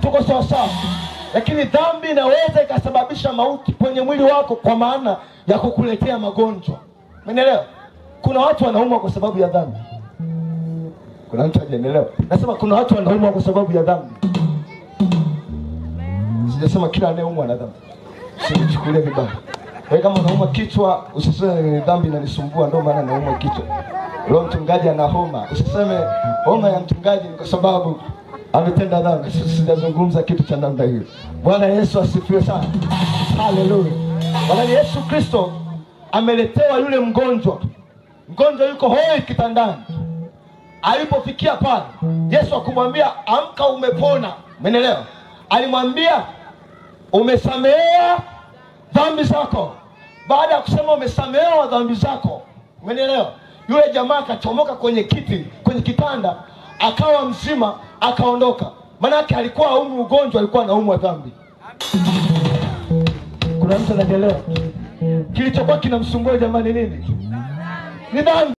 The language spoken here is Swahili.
Tuko sawa sawa. Lakini dhambi inaweza ikasababisha mauti kwenye mwili wako, kwa maana ya kukuletea magonjwa. Umeelewa? Kuna watu wanaumwa kwa sababu ya dhambi. Kuna mtu hajaelewa. Nasema kuna watu wanaumwa kwa sababu ya dhambi. Sijasema kila anayeumwa na dhambi. Usichukulie vibaya. Wewe kama unaumwa kichwa, usiseme dhambi inanisumbua ndio maana naumwa kichwa. Roho mchungaji ana homa, usiseme homa ya mchungaji ni kwa sababu ametenda dhambi. Sijazungumza kitu cha namna hiyo. Bwana Yesu asifiwe sana. Haleluya. Bwana Yesu Kristo ameletewa yule mgonjwa. Mgonjwa yuko hoi kitandani. Alipofikia pale, Yesu akamwambia, amka, umepona. Umeelewa? Alimwambia, umesamehewa dhambi zako. Baada ya kusema umesamehewa dhambi zako, umeelewa? Yule jamaa akachomoka kwenye kitanda, akawa mzima, akaondoka. Maana yake alikuwa haumwi ugonjwa, alikuwa anaumwa dhambi. Kuna mtu anaelewa? Kilichokuwa kinamsumbua jamani nini? Ni dhambi.